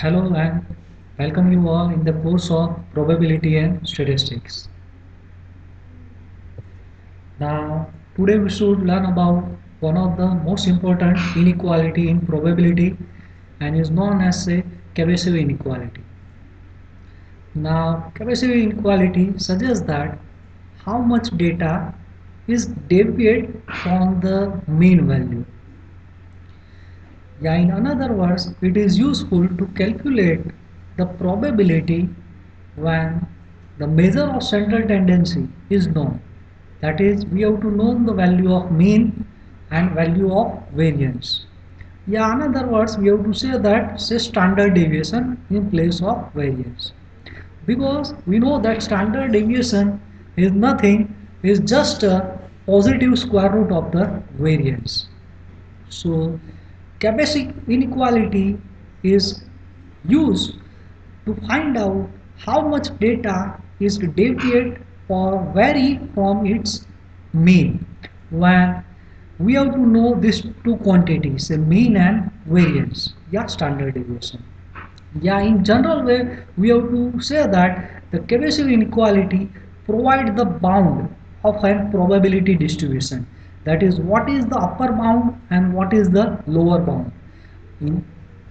Hello and welcome you all in the course of probability and statistics. Now, today we should learn about one of the most important inequality in probability and is known as a Cabasive inequality. Now, Cabasive inequality suggests that how much data is deviate from the mean value. Yeah, in other words, it is useful to calculate the probability when the measure of central tendency is known. That is, we have to know the value of mean and value of variance. Yeah, in other words, we have to say that say standard deviation in place of variance. Because we know that standard deviation is nothing, is just a positive square root of the variance. So Cabasic inequality is used to find out how much data is deviate or vary from its mean when we have to know these two quantities, a mean and variance, yeah, standard deviation. Yeah, in general way, we have to say that the Cabasive inequality provide the bound of a probability distribution. That is, what is the upper bound and what is the lower bound. In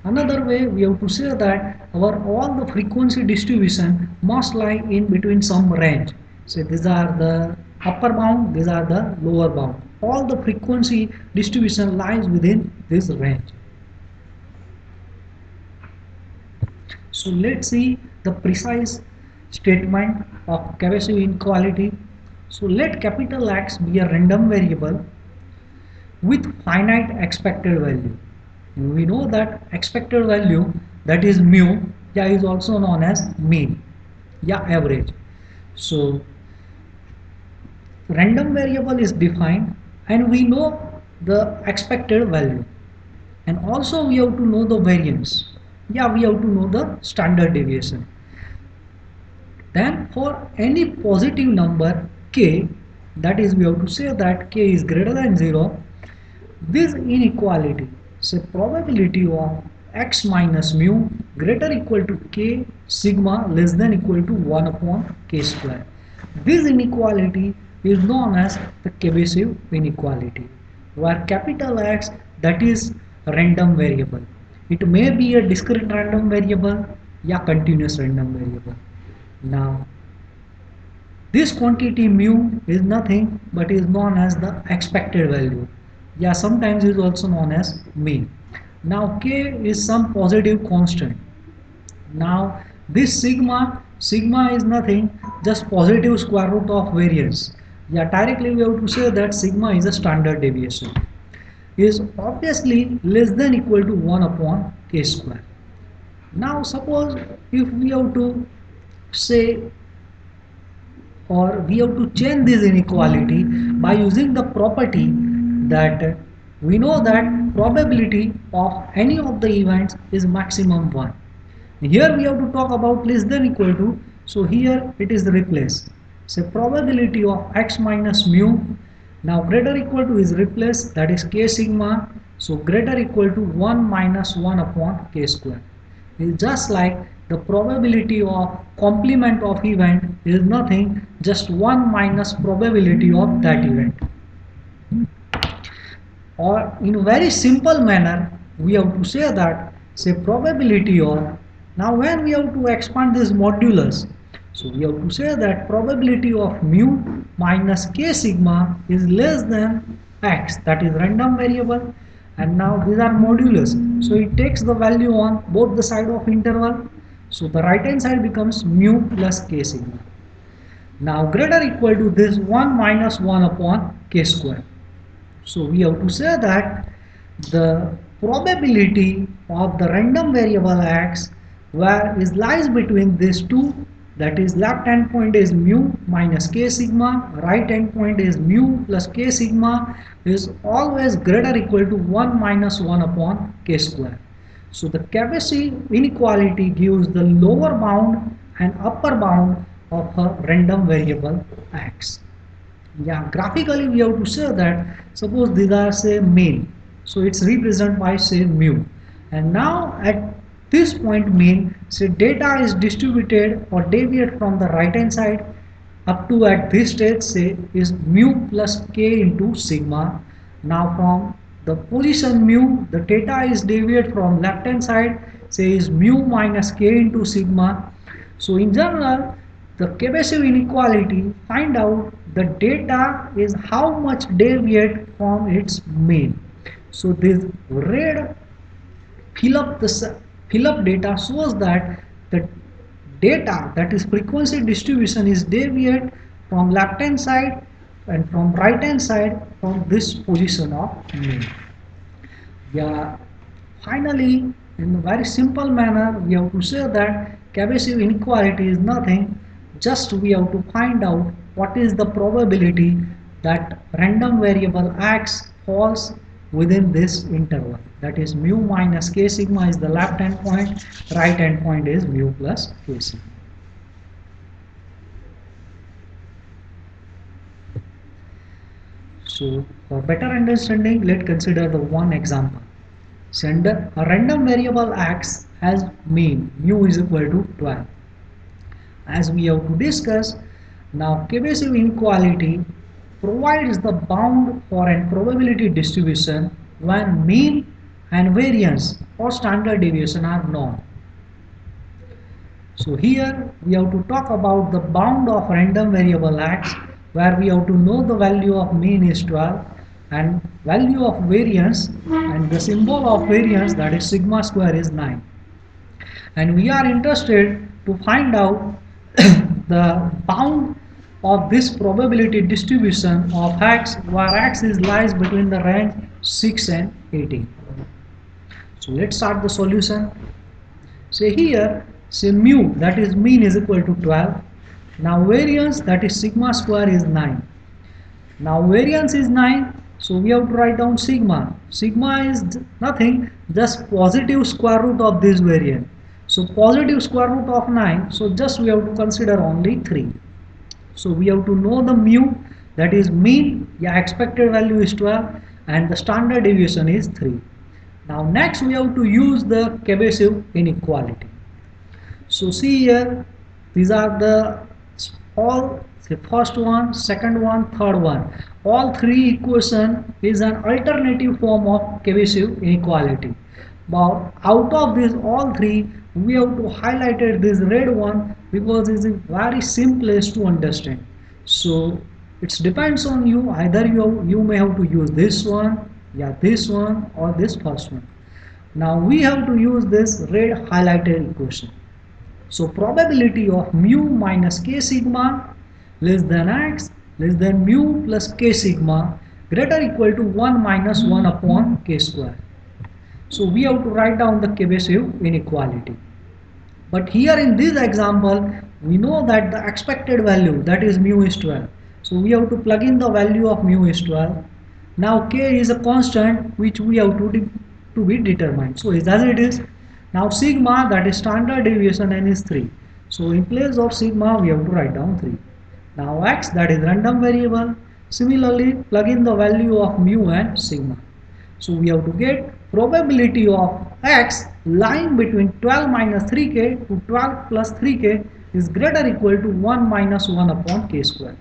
another way, we have to say that our all the frequency distribution must lie in between some range. So these are the upper bound, these are the lower bound. All the frequency distribution lies within this range. So let's see the precise statement of Cabasive inequality. So let capital X be a random variable with finite expected value. We know that expected value, that is mu, yeah, is also known as mean, yeah, average. So random variable is defined and we know the expected value, and also we have to know the variance, yeah, we have to know the standard deviation. Then for any positive number k, that is, we have to say that k is greater than 0, this inequality, say probability of x minus mu greater equal to k sigma less than equal to 1 upon k square. This inequality is known as the Cabasive inequality, where capital X, that is random variable. It may be a discrete random variable, yeah, continuous random variable. Now, this quantity mu is nothing but is known as the expected value. Yeah, sometimes is also known as mean. Now k is some positive constant. Now this sigma is nothing, just positive square root of variance. Yeah, directly we have to say that sigma is a standard deviation. Is obviously less than equal to 1 upon k square. Now suppose if we have to say, or we have to change this inequality by using the property that we know that probability of any of the events is maximum 1. Here we have to talk about less than equal to, so here it is replaced. So probability of x minus mu, now greater equal to is replaced, that is k sigma, so greater equal to 1 minus 1 upon k square. It's just like the probability of complement of event is nothing, just 1 minus probability of that event. Or in a very simple manner, we have to say that, say probability of, now when we have to expand this modulus, so we have to say that probability of mu minus k sigma is less than x, that is random variable, and now these are modulus, so it takes the value on both the side of interval, so the right hand side becomes mu plus k sigma. Now greater equal to this 1 minus 1 upon k square. So we have to say that the probability of the random variable x, where is lies between these two, that is left hand point is mu minus k sigma, right hand point is mu plus k sigma, is always greater equal to 1 minus 1 upon k square. So the Cabasive inequality gives the lower bound and upper bound of a random variable x. Yeah, graphically we have to say that suppose these are say mean, so it's represented by say mu, and now at This point mean say data is distributed or deviate from the right hand side up to at this stage say is mu plus k into sigma. Now from the position mu the data is deviate from left hand side say is mu minus k into sigma. So in general the Chebyshev inequality find out the data is how much deviate from its mean. So this red fill up the fill up data shows that the data that is frequency distribution is deviate from left hand side and from right hand side from this position of mean. Yeah, finally in a very simple manner we have to say that Chebyshev inequality is nothing, just we have to find out what is the probability that random variable x falls within this interval, that is mu minus k sigma is the left hand point, right hand point is mu plus k sigma. So for better understanding, let's consider the one example. Send a random variable x has mean mu is equal to 12. As we have to discuss, now Chebyshev inequality provides the bound for a probability distribution when mean and variance or standard deviation are known. So here we have to talk about the bound of random variable x, where we have to know the value of mean is 12 and value of variance, and the symbol of variance, that is sigma square, is 9. And we are interested to find out the bound of this probability distribution of x, where x is lies between the range 6 and 18. So let's start the solution. Say here, say mu, that is mean, is equal to 12. Now variance, that is sigma square, is 9. Now variance is 9, so we have to write down sigma. Sigma is nothing, just positive square root of this variance. So positive square root of 9, so just we have to consider only 3. So we have to know the mu, that is mean, yeah, expected value is 12 and the standard deviation is 3. Now next we have to use the Chebyshev inequality. So see here, these are the all, the first one, second one, third one. All three equation is an alternative form of Chebyshev inequality. But out of these all three, we have to highlight this red one because it is very simplest to understand. So it depends on you. Either you may have to use this one, yeah, this one, or this first one. Now we have to use this red highlighted equation. So probability of mu minus k sigma less than x less than mu plus k sigma greater equal to 1 minus 1 upon k square. So we have to write down the Chebyshev inequality. But here in this example, we know that the expected value, that is mu, is 12. So we have to plug in the value of mu is 12. Now k is a constant which we have to be determined. So as it is. Now sigma, that is standard deviation, n is 3. So in place of sigma we have to write down 3. Now x, that is random variable. Similarly plug in the value of mu and sigma. So we have to get probability of x lying between 12 minus 3k to 12 plus 3k is greater equal to 1 minus 1 upon k square.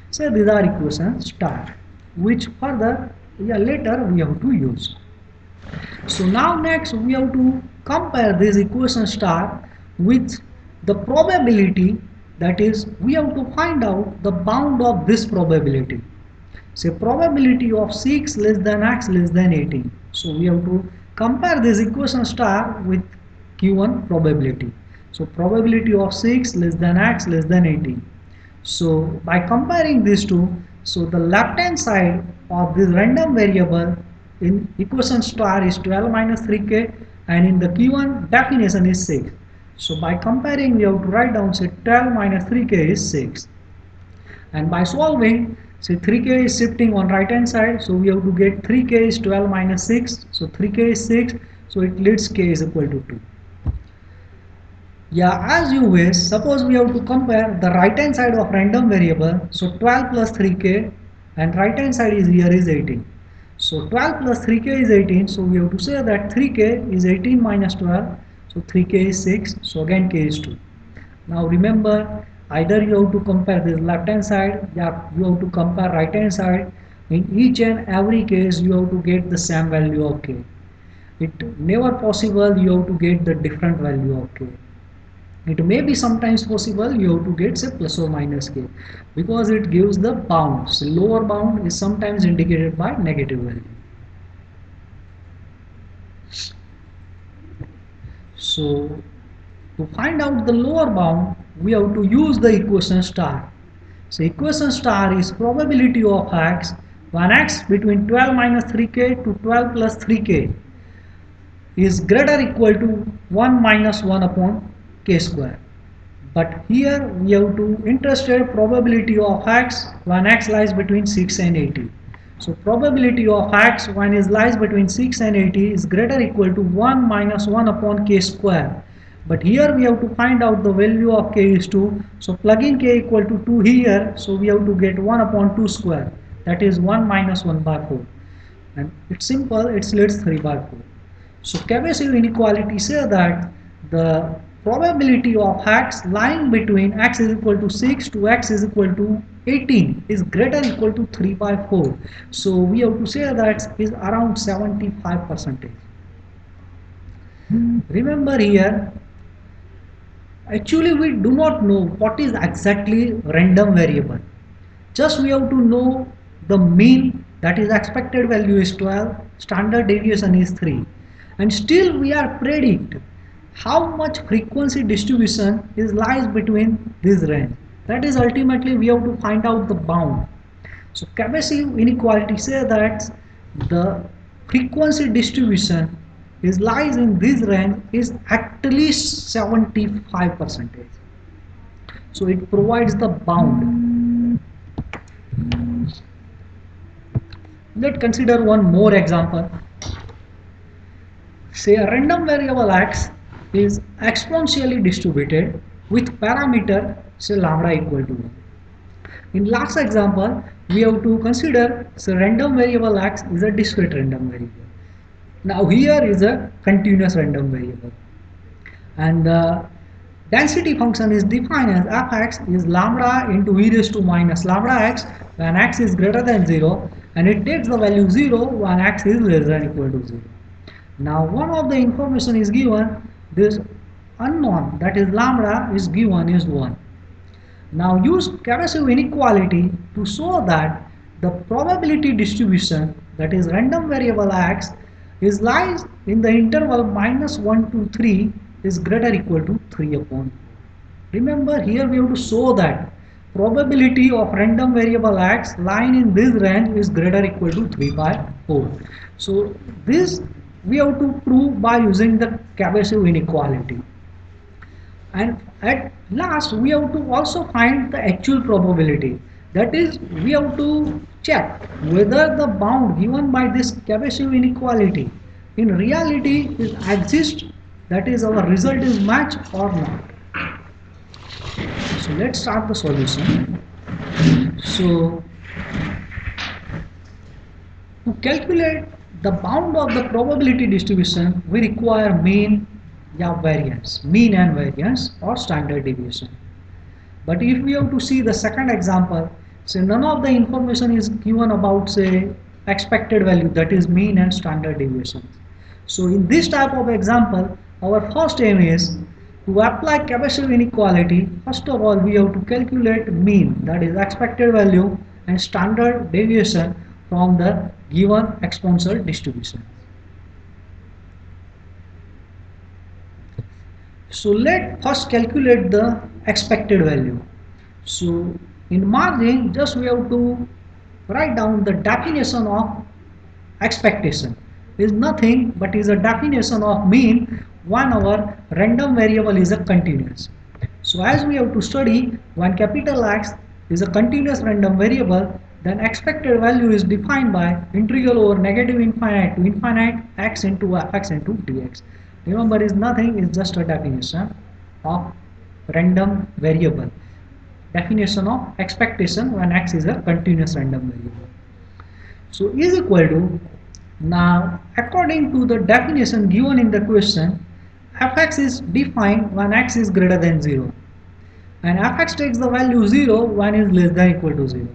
So these are equation star, which further, yeah, later we have to use. So now next we have to compare this equation star with the probability, that is we have to find out the bound of this probability. Say probability of 6 less than x less than 18. So we have to compare this equation star with given probability. So probability of 6 less than x less than 18. So by comparing these two, so the left hand side of this random variable in equation star is 12 minus 3k and in the given definition is 6. So by comparing we have to write down, say 12 minus 3k is 6. And by solving, say 3k is shifting on right hand side, so we have to get 3k is 12 minus 6, so 3k is 6, so it leads k is equal to 2. Yeah, as you wish. Suppose we have to compare the right hand side of random variable, so 12 plus 3k, and right hand side is here is 18. So 12 plus 3k is 18, so we have to say that 3k is 18 minus 12, So 3k is 6, so again k is 2. Now remember, either you have to compare this left hand side, yeah, you have to compare right hand side. In each and every case you have to get the same value of k. It never possible you have to get the different value of k. It may be sometimes possible you have to get say plus or minus k, because it gives the bound. So lower bound is sometimes indicated by negative value. So to find out the lower bound, we have to use the equation star. So equation star is probability of x when x between 12 minus 3k to 12 plus 3k is greater equal to 1 minus 1 upon k square. But here we have to interested probability of x when x lies between 6 and 80. So probability of x when it lies between 6 and 80 is greater equal to 1 minus 1 upon k square. But here we have to find out the value of k is 2. So plugging k equal to 2 here, so we have to get 1 upon 2 square. That is 1 minus 1 by 4. And it's simple, it's leads 3 by 4. So Chebyshev inequality says that the probability of x lying between x is equal to 6 to x is equal to 18 is greater equal to 3 by 4. So we have to say that is around 75%. Remember here, actually we do not know what is exactly random variable. Just we have to know the mean, that is expected value is 12, standard deviation is 3, and still we are predict how much frequency distribution is lies between this range. That is ultimately we have to find out the bound. So Chebyshev inequality says that the frequency distribution is lies in this range is at least 75%. So it provides the bound. Let's consider one more example. Say a random variable x is exponentially distributed with parameter say lambda equal to 1. In last example, we have to consider say random variable x is a discrete random variable. Now here is a continuous random variable, and the density function is defined as fx is lambda into e raised to minus lambda x when x is greater than 0, and it takes the value 0 when x is less than equal to 0. Now one of the information is given, this unknown that is lambda is given is 1. Now use Chebyshev inequality to show that the probability distribution, that is random variable x, is lies in the interval minus 1 to 3 is greater equal to 3 upon 4. Remember here we have to show that probability of random variable x lying in this range is greater equal to 3 by 4. So this we have to prove by using the Chebyshev inequality. And at last we have to also find the actual probability. That is, we have to check whether the bound given by this Chebyshev inequality in reality is exist, that is our result is match or not. So let's start the solution. So to calculate the bound of the probability distribution, we require mean, variance, mean and variance or standard deviation. But if we have to see the second example, say none of the information is given about say expected value, that is mean and standard deviation. So in this type of example, our first aim is to apply Chebyshev inequality. First of all, we have to calculate mean, that is expected value, and standard deviation from the given exponential distribution. So let first calculate the expected value. So in margin, just we have to write down the definition of expectation. Is nothing but is a definition of mean when our random variable is a continuous. So as we have to study, when capital X is a continuous random variable, then expected value is defined by integral over negative infinite to infinite x into fx into dx. Remember, is nothing, is just a definition of random variable. Definition of expectation when x is a continuous random variable. So is equal to, now according to the definition given in the question, fx is defined when x is greater than 0, and fx takes the value 0 when is less than equal to 0.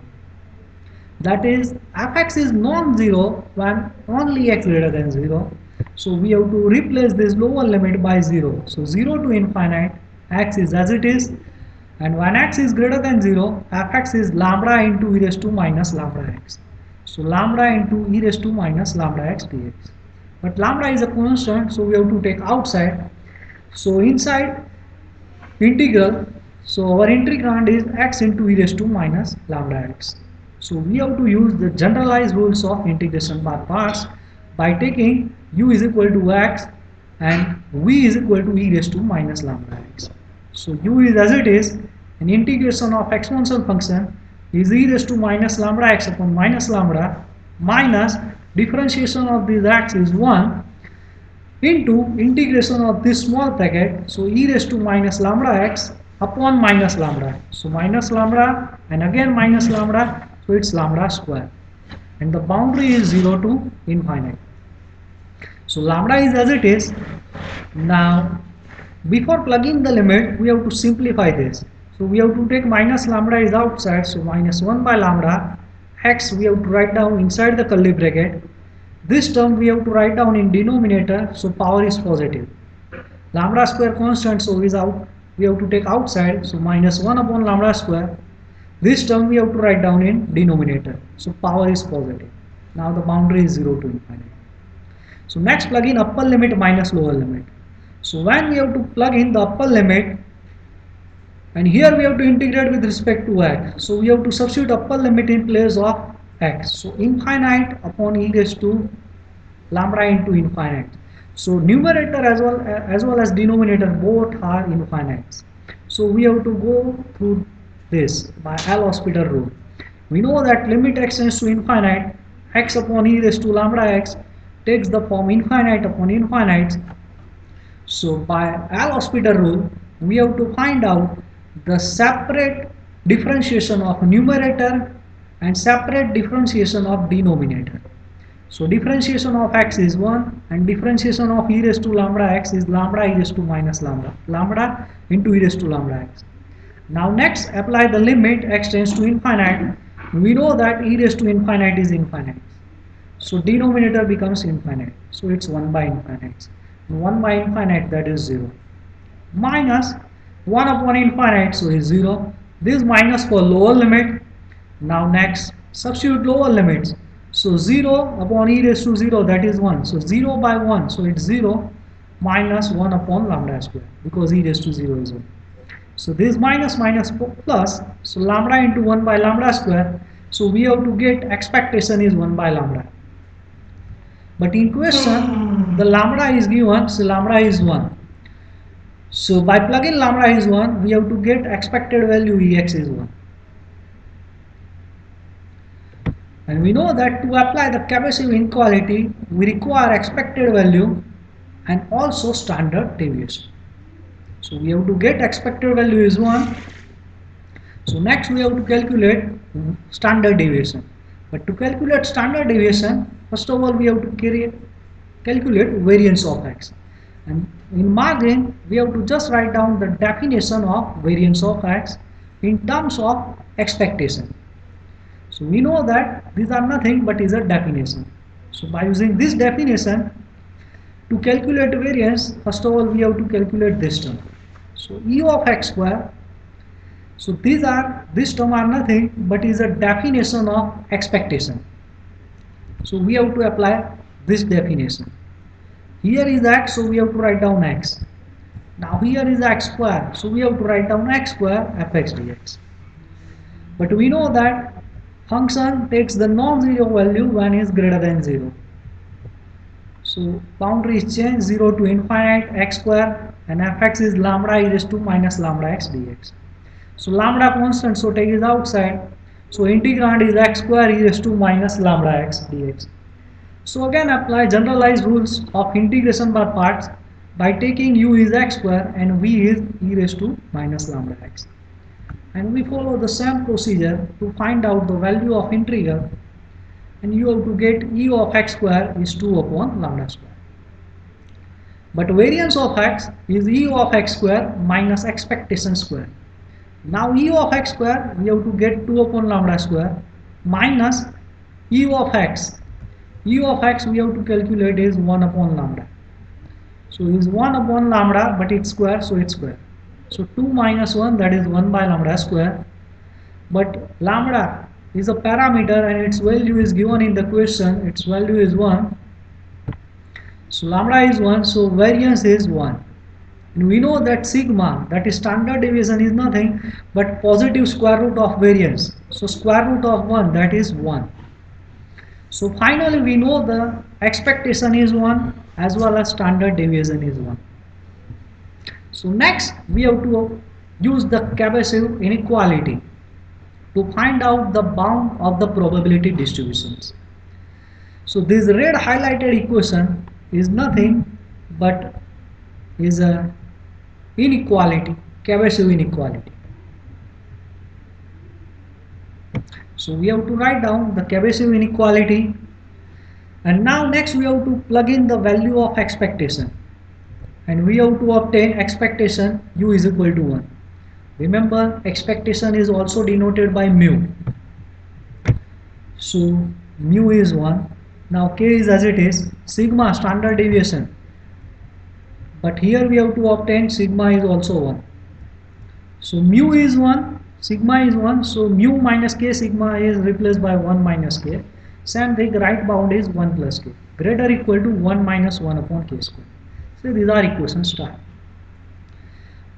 That is, fx is non-zero when only x greater than 0. So we have to replace this lower limit by 0. So 0 to infinite, x is as it is, and when x is greater than 0, fx is lambda into e raised to minus lambda x. So lambda into e raised to minus lambda x dx. But lambda is a constant, so we have to take outside. So inside integral, so our integrand is x into e raised to minus lambda x. So we have to use the generalized rules of integration by parts by taking u is equal to x and v is equal to e raised to minus lambda x. So u is as it is, an integration of exponential function is e raised to minus lambda x upon minus lambda minus differentiation of this x is 1 into integration of this small bracket, so e raised to minus lambda x upon minus lambda, so minus lambda and again minus lambda, so it's lambda square, and the boundary is 0 to infinite. So lambda is as it is. Now before plugging the limit we have to simplify this, so we have to take minus lambda is outside, so minus 1 by lambda x we have to write down inside the curly bracket. This term we have to write down in denominator, so power is positive. Lambda square constant, so is out. We have to take outside, so minus 1 upon lambda square. This term we have to write down in denominator, so power is positive. Now the boundary is 0 to infinite. So next plug in upper limit minus lower limit. So when we have to plug in the upper limit, and here we have to integrate with respect to x, so we have to substitute upper limit in place of x, so infinite upon e raised to lambda into infinite. So numerator as well as denominator both are infinites, so we have to go through this by L'Hospital rule. We know that limit x tends to infinite, x upon e raised to lambda x takes the form infinite upon infinite. So by L'Hospital rule we have to find out the separate differentiation of numerator and separate differentiation of denominator. So differentiation of x is 1 and differentiation of e raised to lambda x is lambda e raised to minus lambda into e raised to lambda x. Now next apply the limit x tends to infinite. We know that e raised to infinite is infinite. So denominator becomes infinite. So it's 1 by infinite. 1 by infinite, that is 0. Minus 1 upon infinite, so is 0. This minus for lower limit. Now next substitute lower limits. So 0 upon e raised to 0, that is 1. So 0 by 1, so it's 0 minus 1 upon lambda square because e raised to 0 is 1. So this minus plus, so lambda into 1 by lambda square. So we have to get expectation is 1 by lambda. But in question, the lambda is given, so lambda is 1. So by plugging lambda is 1, we have to get expected value Ex is 1. And we know that to apply the Chebyshev inequality, we require expected value and also standard deviation. So we have to get expected value is 1. So next we have to calculate standard deviation. But to calculate standard deviation, first of all we have to calculate variance of x. And in margin we have to just write down the definition of variance of x in terms of expectation. So we know that these are nothing but is a definition. So by using this definition to calculate variance, first of all we have to calculate this term. So e of x square. So this term are nothing but is a definition of expectation. So we have to apply this definition. Here is x, so we have to write down x. Now here is x square, so we have to write down x square fx dx. But we know that function takes the non-zero value when is greater than 0. So boundary is changed 0 to infinite x square and fx is lambda e raised to minus lambda x dx. So lambda constant, so take is outside. So integrand is x square e raised to minus lambda x dx. So again apply generalized rules of integration by parts by taking u is x square and v is e raised to minus lambda x. And we follow the same procedure to find out the value of integral, and you have to get e of x square is 2 upon lambda square. But variance of x is e of x square minus expectation square. Now e of x square we have to get 2 upon lambda square minus e of x. E of x we have to calculate is 1 upon lambda. So is 1 upon lambda, but it's square, so it's square. So 2 minus 1, that is 1 by lambda square. But lambda is a parameter and its value is given in the question. Its value is 1. So lambda is 1, so variance is 1. And we know that sigma, that is standard deviation, is nothing but positive square root of variance. So square root of 1, that is 1. So finally we know the expectation is 1 as well as standard deviation is 1. So next we have to use the Chebyshev inequality to find out the bound of the probability distributions. So this red highlighted equation is nothing but is a inequality, Chebyshev inequality. So we have to write down the Chebyshev inequality, and now next we have to plug in the value of expectation, and we have to obtain expectation u is equal to 1. Remember, expectation is also denoted by mu. So mu is 1. Now k is as it is, sigma standard deviation, but here we have to obtain sigma is also 1. So mu is 1, sigma is 1, so mu minus k sigma is replaced by 1 minus k. Same thing, right bound is 1 plus k, greater or equal to 1 minus 1 upon k square. So these are equations start.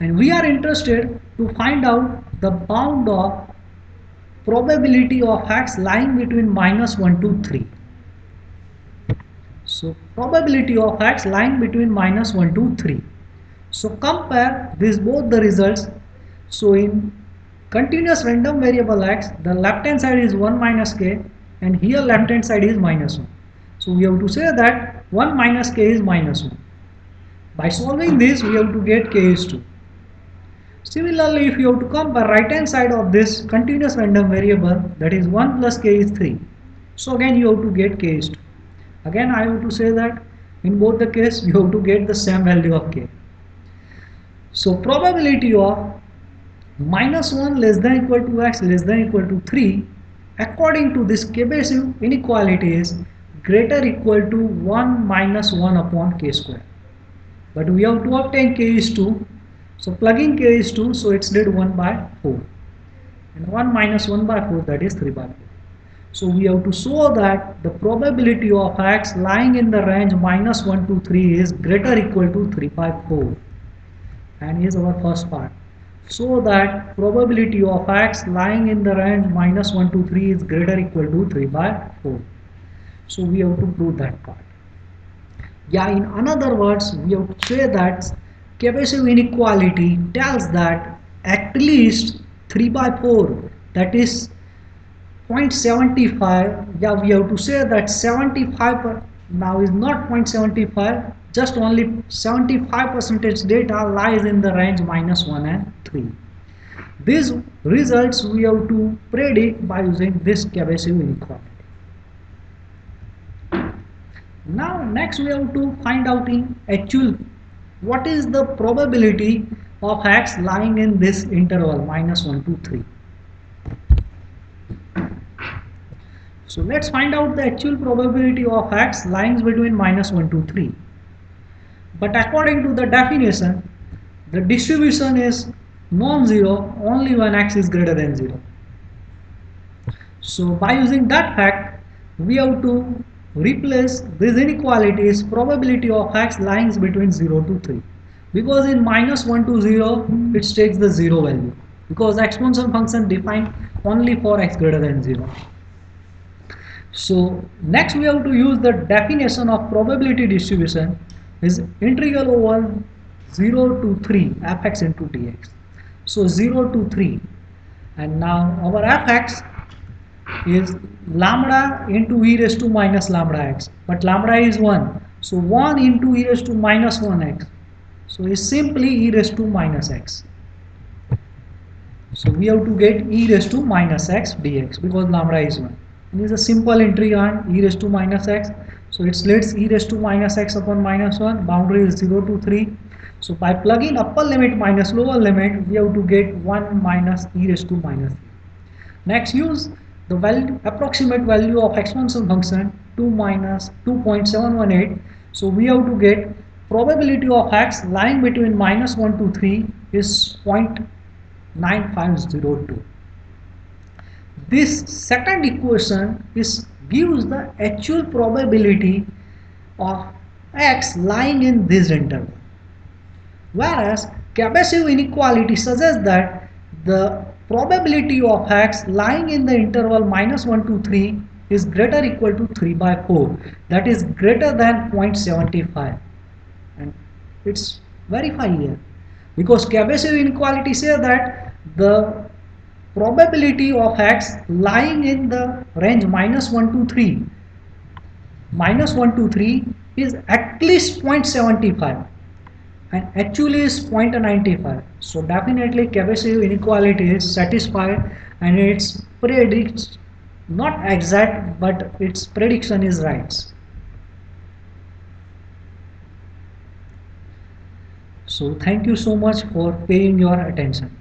And we are interested to find out the bound of probability of x lying between minus 1 to 3. So probability of x lying between minus 1 to 3. So compare these both the results. So in continuous random variable x, the left hand side is 1 minus k, and here left hand side is minus 1. So we have to say that 1 minus k is minus 1. By solving this, we have to get k is 2. Similarly, if you have to compare right hand side of this continuous random variable, that is 1 plus k is 3. So again you have to get k is 2. Again I have to say that in both the case you have to get the same value of k. So probability of minus 1 less than equal to x less than equal to 3 according to this Chebyshev inequality is greater equal to 1 minus 1 upon k square. But we have to obtain k is 2. So plugging k is 2, so it's did 1 by 4. And 1 minus 1 by 4, that is 3 by 4. So we have to show that the probability of x lying in the range minus 1 to 3 is greater equal to 3 by 4. And is our first part. So that probability of x lying in the range minus 1 to 3 is greater equal to 3 by 4. So we have to prove that part. Yeah, in another words, we have to say that Chebyshev inequality tells that at least 3 by 4, that is 0.75. Yeah, we have to say that 75 now is not 0.75, just only 75% data lies in the range minus 1 and 3. These results we have to predict by using this Chebyshev inequality. Now next we have to find out in actual what is the probability of x lying in this interval minus 1 to 3. So let's find out the actual probability of x lying between minus 1 to 3. But according to the definition, the distribution is non-zero only when x is greater than 0. So by using that fact, we have to replace this inequality is probability of x lying between 0 to 3. Because in minus 1 to 0, it takes the 0 value. Because exponential function defined only for x greater than 0. So next we have to use the definition of probability distribution is integral over 0 to 3 fx into dx. So 0 to 3, and now our fx is lambda into e raised to minus lambda x, but lambda is 1, so 1 into e raised to minus 1x, so it's simply e raised to minus x. So we have to get e raised to minus x dx because lambda is 1. It is a simple entry on e raised to minus x. So it splits e raised to minus x upon minus 1. Boundary is 0 to 3. So by plugging upper limit minus lower limit, we have to get 1 minus e raised to minus 3. Next, use the value, approximate value of exponential function 2 minus 2.718. So we have to get probability of x lying between minus 1 to 3 is 0.9502. This second equation is gives the actual probability of x lying in this interval, whereas Chebyshev inequality suggests that the probability of x lying in the interval minus 1 to 3 is greater or equal to 3 by 4, that is greater than 0.75, and it's verify here because Chebyshev inequality says that the probability of x lying in the range minus 1 to 3 is at least 0.75 and actually is 0.95. So definitely Chebyshev inequality is satisfied and its predicts not exact but its prediction is right. So thank you so much for paying your attention.